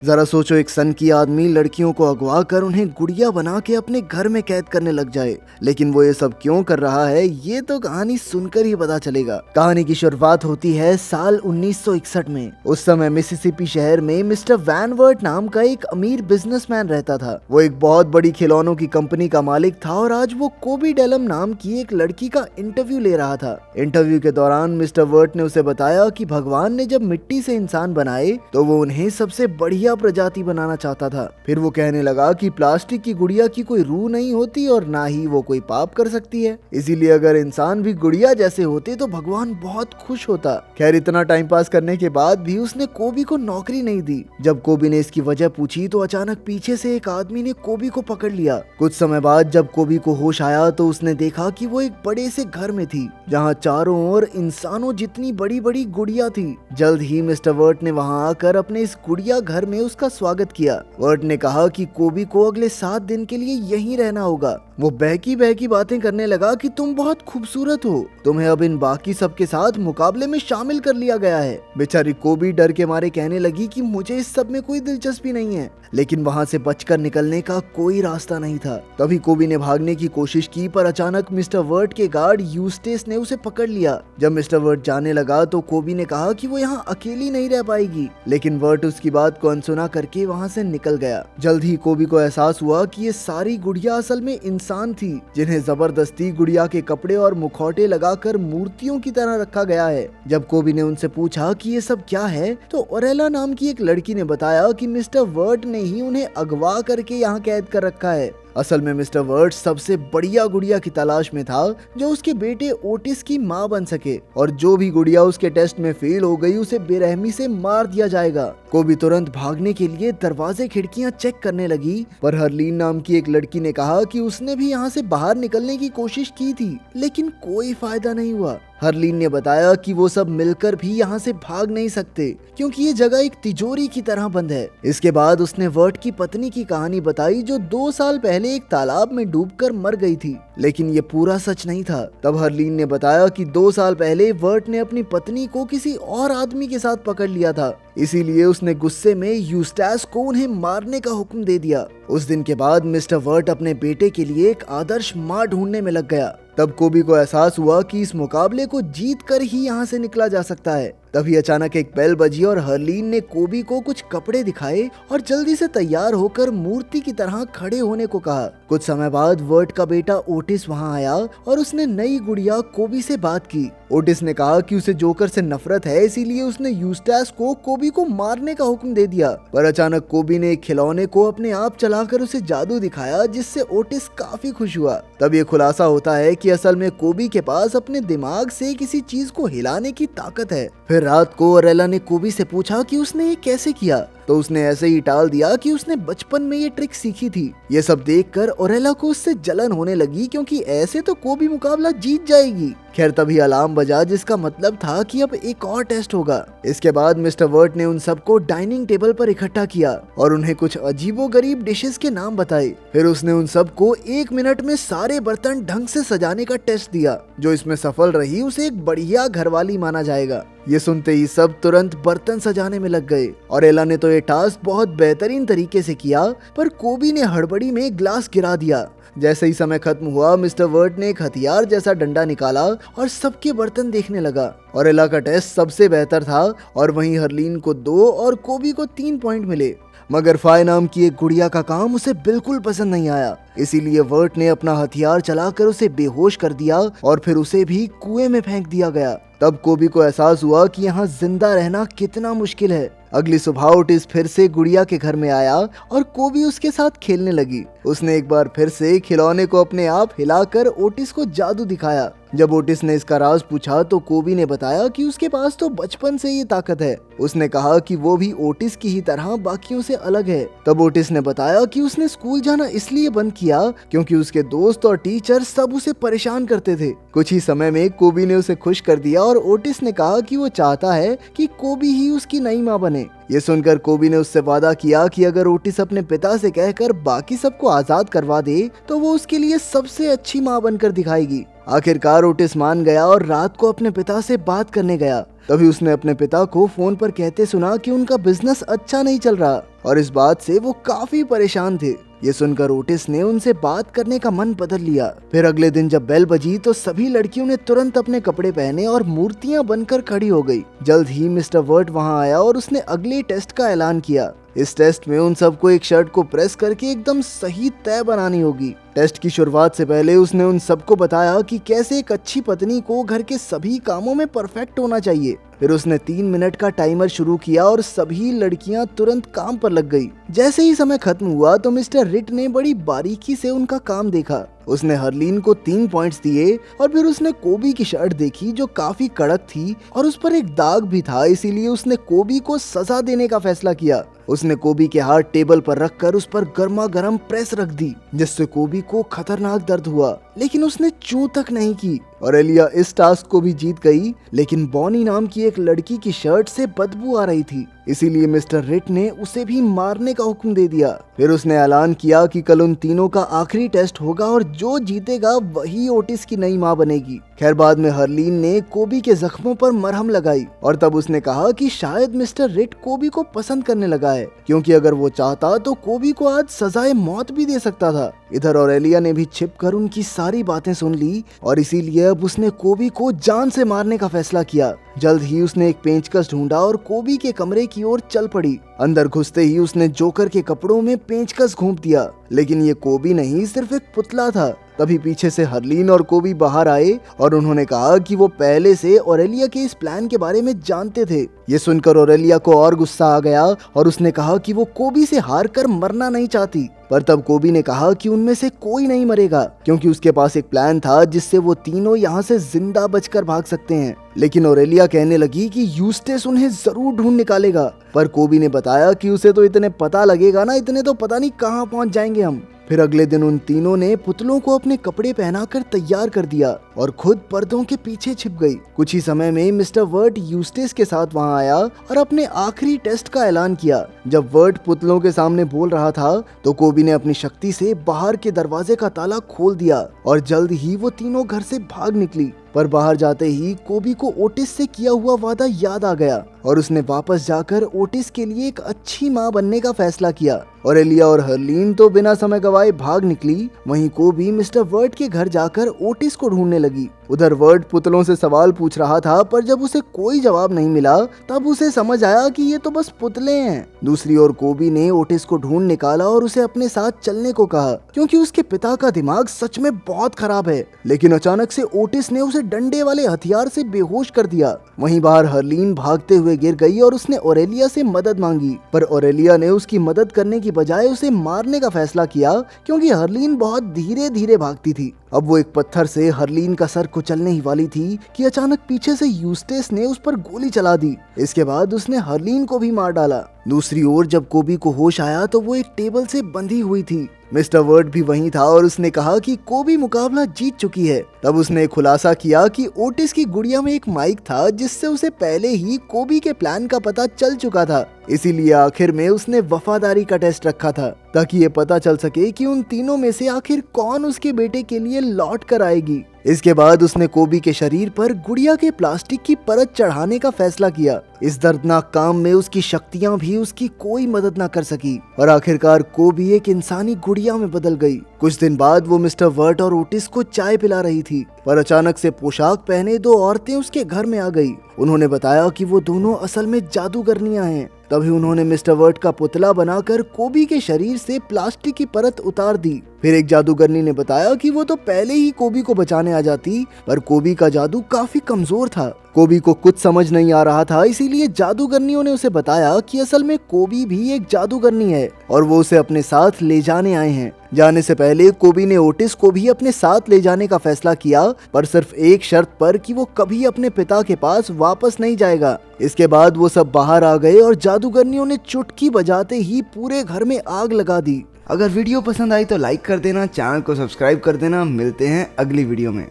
जरा सोचो, एक सन की आदमी लड़कियों को अगवा कर उन्हें गुड़िया बना के अपने घर में कैद करने लग जाए। लेकिन वो ये सब क्यों कर रहा है, ये तो कहानी सुनकर ही पता चलेगा। कहानी की शुरुआत होती है साल 1961 में। उस समय मिसिसिपी शहर में मिस्टर वैन वर्ट नाम का एक अमीर बिजनेसमैन रहता था। वो एक बहुत बड़ी खिलौनों की कंपनी का मालिक था और आज वो कोबी डेलम नाम की एक लड़की का इंटरव्यू ले रहा था। इंटरव्यू के दौरान मिस्टर वर्ट ने उसे बताया कि भगवान ने जब मिट्टी से इंसान बनाए तो वो उन्हें सबसे बढ़िया प्रजाति बनाना चाहता था। फिर वो कहने लगा कि प्लास्टिक की गुड़िया की कोई रूह नहीं होती और ना ही वो कोई पाप कर सकती है, इसीलिए अगर इंसान भी गुड़िया जैसे होते तो भगवान बहुत खुश होता। खैर, इतना टाइम पास करने के बाद भी उसने कोबी को नौकरी नहीं दी। जब कोबी ने इसकी वजह पूछी तो अचानक पीछे से एक आदमी ने कोबी को पकड़ लिया। कुछ समय बाद जब कोबी को होश आया तो उसने देखा कि वो एक बड़े से घर में थी जहाँ चारों ओर इंसानों जितनी बड़ी बड़ी गुड़िया थी। जल्द ही मिस्टर वर्ट ने वहाँ आकर अपने इस गुड़िया घर में उसका स्वागत किया। वर्ट ने कहा कि कोबी को अगले 7 दिन के लिए यहीं रहना होगा। वो बहकी बहकी बातें करने लगा कि तुम बहुत खूबसूरत हो, तुम्हें अब इन बाकी सबके साथ मुकाबले में शामिल कर लिया गया है। बेचारी कोबी डर के मारे कहने लगी कि मुझे इस सब में कोई दिलचस्पी नहीं है, लेकिन वहाँ से बचकर निकलने का कोई रास्ता नहीं था। तभी कोबी ने भागने की कोशिश की, पर अचानक मिस्टर वर्ट के गार्ड यूस्टेस ने उसे पकड़ लिया। जब मिस्टर वर्ट जाने लगा तो कोबी ने कहा कि वो यहाँ अकेली नहीं रह पाएगी, लेकिन वर्ट उसकी बात को अनसुना करके वहाँ से निकल गया। जल्द ही कोबी को एहसास हुआ कि ये सारी गुड़िया असल में इंसान थी, जिन्हें जबरदस्ती गुड़िया के कपड़े और मुखौटे लगाकर मूर्तियों की तरह रखा गया है। जब कोबी ने उनसे पूछा कि ये सब क्या है, तो ओरेला नाम की एक लड़की ने बताया कि मिस्टर वर्ट ने ही उन्हें अगवा करके यहाँ कैद कर रखा है। असल में मिस्टर वर्ट सबसे बढ़िया गुड़िया की तलाश में था जो उसके बेटे ओटिस की माँ बन सके, और जो भी गुड़िया उसके टेस्ट में फेल हो गई उसे बेरहमी से मार दिया जाएगा। कोबी तुरंत भागने के लिए दरवाजे खिड़कियां चेक करने लगी, पर हरलीन नाम की एक लड़की ने कहा कि उसने भी यहाँ से बाहर निकलने की कोशिश की थी, लेकिन कोई फायदा नहीं हुआ। हरलीन ने बताया कि वो सब मिलकर भी यहाँ से भाग नहीं सकते क्योंकि ये जगह एक तिजोरी की तरह बंद है। इसके बाद उसने वर्ट की पत्नी की कहानी बताई जो 2 साल पहले एक तालाब में डूबकर मर गई थी, लेकिन ये पूरा सच नहीं था। तब हरलीन ने बताया कि 2 साल पहले वर्ट ने अपनी पत्नी को किसी और आदमी के साथ पकड़ लिया था, इसीलिए उसने गुस्से में यूस्टेस को उन्हें मारने का हुक्म दे दिया। उस दिन के बाद मिस्टर वर्ट अपने बेटे के लिए एक आदर्श माँ ढूंढने में लग गया। तब कोबी को एहसास हुआ कि इस मुकाबले को जीत कर ही यहाँ से निकला जा सकता है। तभी अचानक एक बेल बजी और हरलीन ने कोबी को कुछ कपड़े दिखाए और जल्दी से तैयार होकर मूर्ति की तरह खड़े होने को कहा। कुछ समय बाद वर्ट का बेटा ओटिस वहाँ आया और उसने नई गुड़िया कोबी से बात की। ओटिस ने कहा कि उसे जोकर से नफरत है, इसीलिए उसने यूस्टेस को कोबी को मारने का हुक्म दे दिया। पर अचानक कोबी ने एक खिलौने को अपने आप चलाकर उसे जादू दिखाया, जिससे ओटिस काफी खुश हुआ। तब ये खुलासा होता है कि असल में कोबी के पास अपने दिमाग से किसी चीज को हिलाने की ताकत है। फिर रात को ओरेला ने कोबी से पूछा कि उसने ये कैसे किया, तो उसने ऐसे ही टाल दिया कि उसने बचपन में ये ट्रिक सीखी थी। ये सब देखकर ओरेला को उससे जलन होने लगी क्योंकि ऐसे तो कोबी मुकाबला जीत जाएगी। खैर, तभी अलार्म बजा, जिसका मतलब था कि अब एक और टेस्ट होगा। इसके बाद मिस्टर वर्ट ने उन सबको डाइनिंग टेबल पर इकट्ठा किया और उन्हें कुछ अजीबोगरीब डिशेस के नाम बताए। फिर उसने उन सबको 1 मिनट में सारे बर्तन ढंग से सजाने का टेस्ट दिया। जो इसमें सफल रही उसे एक बढ़िया घरवाली माना जाएगा। ये सुनते ही सब तुरंत बर्तन सजाने में लग गए। ओरेला ने तो ये टास्क बहुत बेहतरीन तरीके से किया, पर कोबी ने हड़बड़ी में ग्लास गिरा दिया। जैसे ही समय खत्म हुआ, मिस्टर वर्ट ने एक हथियार जैसा डंडा निकाला और सबके बर्तन देखने लगा। ओरेला का टेस्ट सबसे बेहतर था और वहीं हरलीन को 2 और कोबी को 3 पॉइंट मिले। मगर फाय नाम की एक गुड़िया का काम उसे बिल्कुल पसंद नहीं आया, इसीलिए वर्ट ने अपना हथियार चलाकर उसे बेहोश कर दिया और फिर उसे भी कुएं में फेंक दिया गया। तब कोबी को एहसास हुआ कि यहाँ जिंदा रहना कितना मुश्किल है। अगली सुबह ओटिस फिर से गुड़िया के घर में आया और कोबी उसके साथ खेलने लगी। उसने एक बार फिर से खिलौने को अपने आप हिलाकर ओटिस को जादू दिखाया। जब ओटिस ने इसका राज पूछा तो कोबी ने बताया कि उसके पास तो बचपन से ये ताकत है। उसने कहा कि वो भी ओटिस की ही तरह बाकियों से अलग है। तब ओटिस ने बताया कि उसने स्कूल जाना इसलिए बंद किया क्योंकि उसके दोस्त और टीचर सब उसे परेशान करते थे। कुछ ही समय में कोबी ने उसे खुश कर दिया और ओटिस ने कहा कि वो चाहता है कि कोबी ही उसकी नई माँ बने। ये सुनकर कोबी ने उससे वादा किया कि अगर ओटिस अपने पिता से कहकर बाकी सबको आजाद करवा दे तो वो उसके लिए सबसे अच्छी माँ बनकर दिखाएगी। आखिरकार ओटिस मान गया और रात को अपने पिता से बात करने गया। तभी उसने अपने पिता को फोन पर कहते सुना कि उनका बिजनेस अच्छा नहीं चल रहा और इस बात से वो काफी परेशान थे। ये सुनकर ओटिस ने उनसे बात करने का मन बदल लिया। फिर अगले दिन जब बेल बजी तो सभी लड़कियों ने तुरंत अपने कपड़े पहने और मूर्तियां बनकर खड़ी हो गई। जल्द ही मिस्टर वर्ट वहां आया और उसने अगले टेस्ट का ऐलान किया। इस टेस्ट में उन सबको एक शर्ट को प्रेस करके एकदम सही तय बनानी होगी। टेस्ट की शुरुआत से पहले उसने उन सबको बताया कि कैसे एक अच्छी पत्नी को घर के सभी कामों में परफेक्ट होना चाहिए। फिर उसने 3 मिनट का टाइमर शुरू किया और सभी लड़कियां तुरंत काम पर लग गई। जैसे ही समय खत्म हुआ तो मिस्टर रिट ने बड़ी बारीकी से उनका काम देखा। उसने हरलीन को 3 पॉइंट्स दिए और फिर उसने कोबी की शर्ट देखी जो काफी कड़क थी और उस पर एक दाग भी था, इसीलिए उसने कोबी को सजा देने का फैसला किया। उसने कोबी के हाथ टेबल पर रखकर उस पर गर्मा गर्म प्रेस रख दी, जिससे कोबी को खतरनाक दर्द हुआ, लेकिन उसने चूं तक नहीं की। ऑरेलिया इस टास्क को भी जीत गई, लेकिन बॉनी नाम की एक लड़की की शर्ट से बदबू आ रही थी, इसीलिए मिस्टर रिट ने उसे भी मारने का हुक्म दे दिया। फिर उसने ऐलान किया कि कल उन तीनों का आखिरी टेस्ट होगा और जो जीतेगा वही ओटिस की नई मां बनेगी। खैर बाद में हरलीन ने कोबी के जख्मों पर मरहम लगाई और तब उसने कहा कि शायद मिस्टर रिट कोबी को पसंद करने लगा है, क्योंकि अगर वो चाहता तो कोबी को आज सजाए मौत भी दे सकता था। इधर ऑरेलिया ने भी छिपकर उनकी सारी बातें सुन ली और इसीलिए अब उसने कोबी को जान से मारने का फैसला किया। जल्द ही उसने एक पेंचकस ढूंढा और कोबी के कमरे की ओर चल पड़ी। अंदर घुसते ही उसने जोकर के कपड़ों में पेंचकस घोंप दिया, लेकिन ये कोबी नहीं, सिर्फ एक पुतला था। तभी पीछे से हरलीन और कोबी बाहर आए और उन्होंने कहा कि वो पहले से ऑरेलिया के इस प्लान के बारे में जानते थे। ये सुनकर ऑरेलिया को और गुस्सा आ गया और उसने कहा कि वो कोबी से हार कर मरना नहीं चाहती। पर तब कोबी ने कहा कि उनमें से कोई नहीं मरेगा, क्योंकि उसके पास एक प्लान था जिससे वो तीनों यहाँ से जिंदा बचकर भाग सकते हैं। लेकिन ऑरेलिया कहने लगी कि यूस्टेस उन्हें जरूर ढूंढ निकालेगा। पर कोबी ने बताया कि उसे तो इतने पता लगेगा ना, इतने तो पता नहीं कहाँ पहुँच जाएंगे हम। फिर अगले दिन उन तीनों ने पुतलों को अपने कपड़े पहनाकर तैयार कर दिया और खुद पर्दों के पीछे छिप गई। कुछ ही समय में मिस्टर वर्ट यूस्टेस के साथ वहां आया और अपने आखिरी टेस्ट का ऐलान किया। जब वर्ट पुतलों के सामने बोल रहा था तो कोबी ने अपनी शक्ति से बाहर के दरवाजे का ताला खोल दिया और जल्द ही वो तीनों घर से भाग निकली। पर बाहर जाते ही कोबी को ओटिस से किया हुआ वादा याद आ गया और उसने वापस जाकर ओटिस के लिए एक अच्छी मां बनने का फैसला किया। ऑरेलिया और हरलीन तो बिना समय गवाए भाग निकली। वहीं कोबी मिस्टर वर्ट के घर जाकर ओटिस को ढूंढने लगी। उधर वर्ट पुतलों से सवाल पूछ रहा था, पर जब उसे कोई जवाब नहीं मिला तब उसे समझ आया कि ये तो बस पुतले हैं। दूसरी ओर कोबी ने ओटिस को ढूंढ निकाला और उसे अपने साथ चलने को कहा, क्योंकि उसके पिता का दिमाग सच में बहुत खराब है। लेकिन अचानक से ओटिस ने उसे डंडे वाले हथियार से बेहोश कर दिया। वहीं बाहर हरलीन भागते हुए गिर गई और उसने ऑरेलिया से मदद मांगी, पर ऑरेलिया ने उसकी मदद करने की बजाय उसे मारने का फैसला किया, क्योंकि हरलीन बहुत धीरे धीरे भागती थी। अब वो एक पत्थर से हरलीन का सर कुचलने ही वाली थी कि अचानक पीछे से यूस्टेस ने उस पर गोली चला दी। इसके बाद उसने हरलीन को भी मार डाला। दूसरी ओर जब कोबी को होश आया तो वो एक टेबल से बंधी हुई थी। मिस्टर वर्ट भी वहीं था और उसने कहा कि कोबी मुकाबला जीत चुकी है। तब उसने खुलासा किया कि ओटिस की गुड़िया में एक माइक था, जिससे उसे पहले ही कोबी के प्लान का पता चल चुका था। इसीलिए आखिर में उसने वफादारी का टेस्ट रखा था, ताकि ये पता चल सके कि उन तीनों में से आखिर कौन उसके बेटे के लिए लौट कर आएगी। इसके बाद उसने कोबी के शरीर पर गुड़िया के प्लास्टिक की परत चढ़ाने का फैसला किया। इस दर्दनाक काम में उसकी शक्तियां भी उसकी कोई मदद न कर सकी और आखिरकार कोबी एक इंसानी गुड़िया में बदल गई। कुछ दिन बाद वो मिस्टर वर्ट और ओटिस को चाय पिला रही थी, पर अचानक से पोशाक पहने 2 औरतें उसके घर में आ गई। उन्होंने बताया कि वो दोनों असल में जादूगरनियां हैं। तभी उन्होंने मिस्टर वर्ट का पुतला बनाकर कोबी के शरीर से प्लास्टिक की परत उतार दी। फिर एक जादूगरनी ने बताया कि वो तो पहले ही कोबी को बचाने आ जाती, पर कोबी का जादू काफी कमजोर था। कोबी को कुछ समझ नहीं आ रहा था, इसीलिए जादूगरनियों ने उसे बताया कि असल में कोबी भी एक जादूगरनी है और वो उसे अपने साथ ले जाने आए हैं। जाने से पहले कोबी ने ओटिस को भी अपने साथ ले जाने का फैसला किया, पर सिर्फ एक शर्त पर कि वो कभी अपने पिता के पास वापस नहीं जाएगा। इसके बाद वो सब बाहर आ गए और जादूगरनियों ने चुटकी बजाते ही पूरे घर में आग लगा दी। अगर वीडियो पसंद आई तो लाइक कर देना, चैनल को सब्सक्राइब कर देना। मिलते हैं अगली वीडियो में।